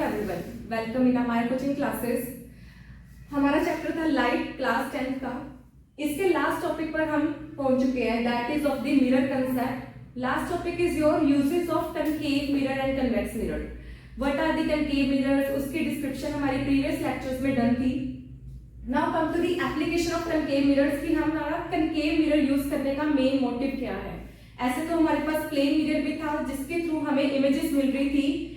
everyone, welcome in my coaching classes। हमारा chapter था light class 10th का। इसके लास्ट टॉपिक पर हम पहुंच चुके हैं, that is of the mirror concept. Last topic is your uses of concave mirror and convex mirror. What are the concave mirrors, उसकी डिस्क्रिप्शन हमारी प्रीवियस लेक्चर्स में डन थी। Now come to the application of concave mirrors कि हमारा concave mirror use करने का main motive क्या है। ऐसे तो हमारे पास प्लेन मिरर भी था जिसके थ्रू हमें इमेजेस मिल रही थी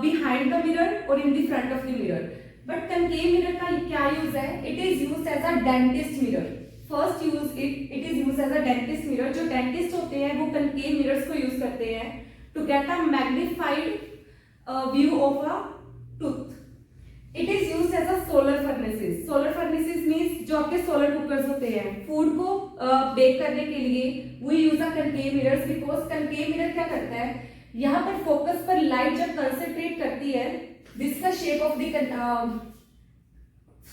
बिहाइंड द मिरर और in the front of the mirror, but concave mirror का क्या यूज है? It is used as a dentist mirror. First use it is used as a dentist mirror. जो dentist होते हैं वो कनकेव मिरर्स को use करते हैं to get a magnified view of a tooth. It is used as a solar furnaces. Solar furnaces means जो आपके solar cookers होते हैं, फूड को बेक करने के लिए we use a concave mirrors, because concave mirror क्या करता है, यहाँ पर फोकस पर लाइट जब कंसंट्रेट करती है, दिस का shape of the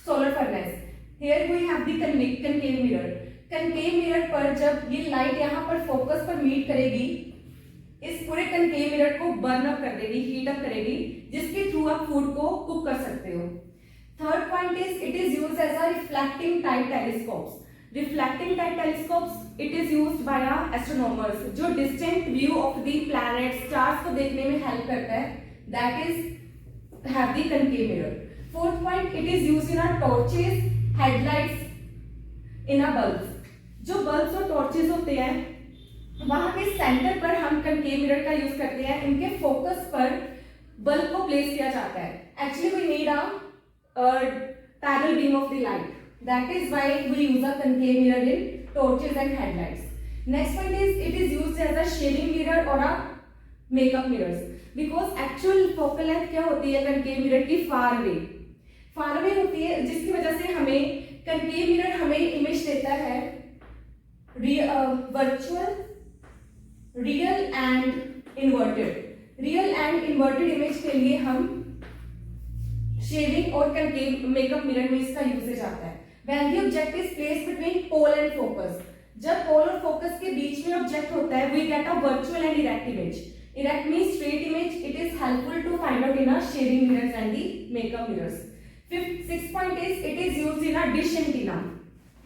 solar furnace. Here we have the concave mirror. Concave mirror पर जब ये लाइट यहाँ पर फोकस पर मीट करेगी, इस पूरे कनकेव मिरर को बर्न अप कर देगी, हीट अप करेगी, जिसके थ्रू आप फूड को कुक कर सकते हो। Third point is it is used as a reflecting type telescopes. Reflecting type telescopes it is used by astronomers, जो distant view of the planet stars को देखने में हेल्प करता है, that is have the concave mirror. Fourth point, it is used in our torches, headlights, in our bulbs. जो bulbs और torches होते हैं वहां के सेंटर पर हम कनकेव मिरर का यूज करते हैं। इनके फोकस पर बल्ब को प्लेस किया जाता है। Actually we need a parallel beam of the light, that is why we use a concave mirror in torches and headlights. Next point is it is used as a shaving mirror और a makeup mirrors, because actual focal length क्या होती है concave mirror की? Far away होती है, जिसकी वजह से हमें कनकेव मिरर हमें इमेज देता है virtual, real and inverted. Real and inverted image के लिए हम शेविंग और कनकेव मेकअप मिरर में इसका यूजेज आता है। When the object is placed between pole and focus, जब पोल और फोकस के बीच में ऑब्जेक्ट होता है, we get a virtual and erect image. Erect means straight image. It is helpful to find out in a shaving mirrors and the makeup mirrors. Sixth point is it is used in a dish antenna.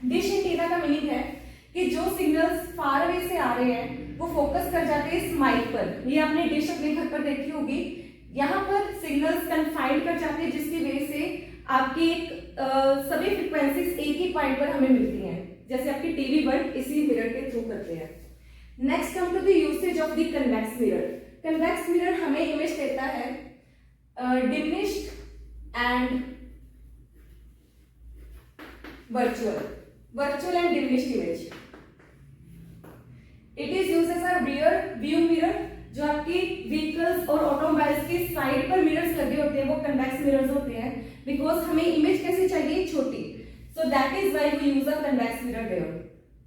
Dish antenna का meaning है कि जो signals far away से आ रहे हैं वो focus कर जाते हैं इस माइक पर। ये आपने डिश अपने घर पर देखी होगी, यहाँ पर सिग्नल्स कन्फाइंड कर जाते हैं, जिसकी वजह से आपकी सभी फ्रीक्वेंसीज एक ही पॉइंट पर हमें मिलती हैं, जैसे आपकी टीवी बल्ब इसी मिरर के थ्रू करते हैं। Next come to the usage of the convex mirror. Convex mirror हमें इमेज देता है diminished and virtual and diminished image. It is used as a rear view mirror. जो आपकी व्हीकल्स और ऑटोमोबाइल्स की साइड पर मिरर्स लगे होते हैं वो कन्वेक्स मिरर्स होते हैं, बिकॉज हमें इमेज कैसी चाहिए? छोटी। So that is why we use a convex mirror there.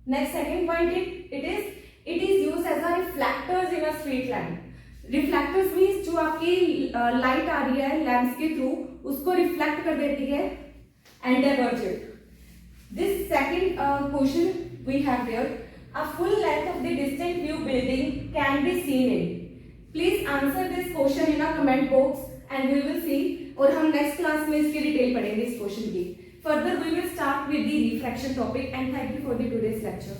Next second point it is used as a reflectors in a street lamp. Reflectors means जो आपकी लाइट आ रही है लैंप्स के थ्रू, उसको रिफ्लेक्ट कर देती है and diverge it. This second question we have there, a full length of the distant view building can be seen in। Please answer this question in a comment box and we will see। और हम next class में इसकी detail पढ़ेंगे इस question की। Further we will start with the refraction topic and thank you for the today's lecture।